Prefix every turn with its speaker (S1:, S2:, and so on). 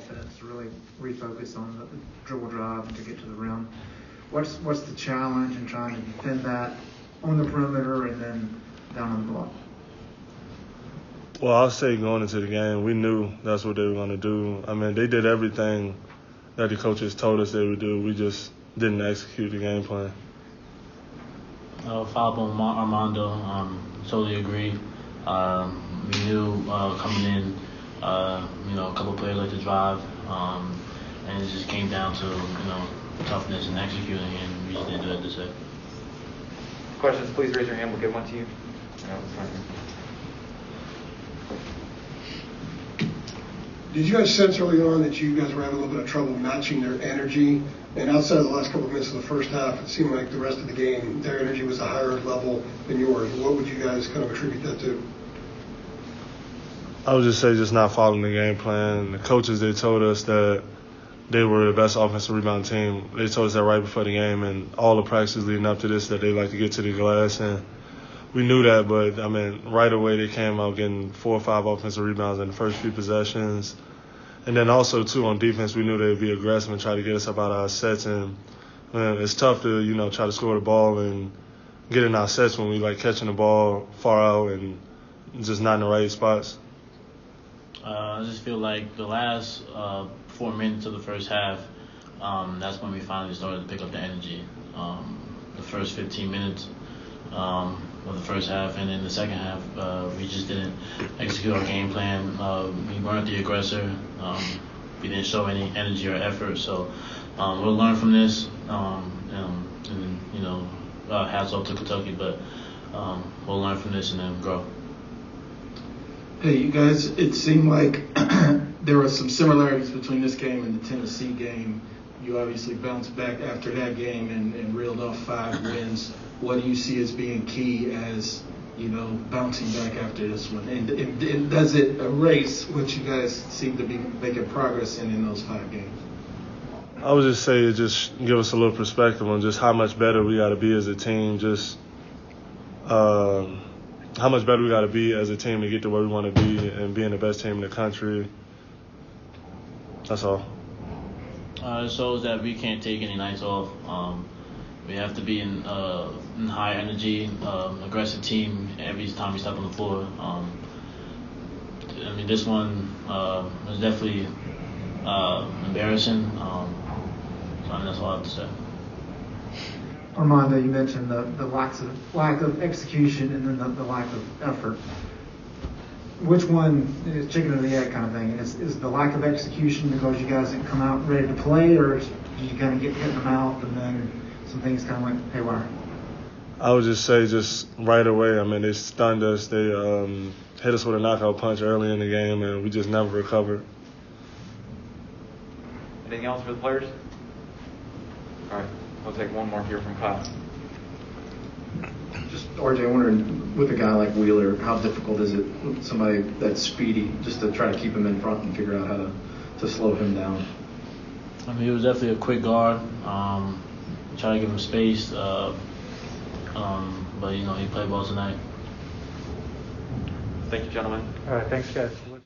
S1: offense to really refocus on the dribble drive and to get to the rim. What's the challenge in trying to defend that on the perimeter and then down on the block?
S2: Well, I'll say going into the game, we knew that's what they were going to do. I mean, they did everything that the coaches told us they would do. We just didn't execute the game plan.
S3: Follow up on Armando, totally agree. We knew coming in, a couple of players like to drive, and it just came down to, toughness and executing, and we just didn't do it this way.
S4: Questions, please raise your hand. We'll get one to you.
S5: Did you guys sense early on that you guys were having a little bit of trouble matching their energy? And outside of the last couple of minutes of the first half, it seemed like the rest of the game, their energy was a higher level than yours. What would you guys kind of attribute that to?
S2: I would just say just not following the game plan. The coaches, they told us that they were the best offensive rebound team. They told us that right before the game, and all the practices leading up to this that they like to get to the glass. And we knew that, but, I mean, right away they came out getting 4 or 5 offensive rebounds in the first few possessions. And then also, too, on defense, we knew they'd be aggressive and try to get us up out of our sets. And it's tough to, try to score the ball and get in our sets when we like catching the ball far out and just not in the right spots.
S3: I just feel like the last 4 minutes of the first half, that's when we finally started to pick up the energy. The first 15 minutes of the first half, and in the second half, we just didn't execute our game plan. We weren't the aggressor. We didn't show any energy or effort. So we'll learn from this. Hats off to Kentucky, but we'll learn from this and then grow.
S6: Hey, you guys, it seemed like there were some similarities between this game and the Tennessee game. You obviously bounced back after that game and reeled off 5 wins. What do you see as being key as, bouncing back after this one? And does it erase what you guys seem to be making progress in those 5 games?
S2: I would just say just give us a little perspective on just how much better we got to be as a team, how much better we got to be as a team to get to where we want to be and being the best team in the country. That's all.
S3: It shows that we can't take any nights off. We have to be in high energy, aggressive team every time we step on the floor. This one was definitely embarrassing. That's all I have to say.
S1: Armando, you mentioned the lack of execution and then the lack of effort. Which one is chicken or the egg kind of thing? Is the lack of execution because you guys didn't come out ready to play, or did you kind of get hit in the mouth and then some things kind of went haywire?
S2: I would just say just right away, they stunned us. They hit us with a knockout punch early in the game, and we just never recovered.
S4: Anything else for the players? All right, we'll take one more here from Kyle.
S7: Just, RJ, I'm wondering, with a guy like Wheeler, how difficult is it with somebody that's speedy just to try to keep him in front and figure out how to slow him down?
S3: He was definitely a quick guard. Try to give him space, but he played well tonight.
S4: Thank you, gentlemen.
S1: All right, thanks, guys.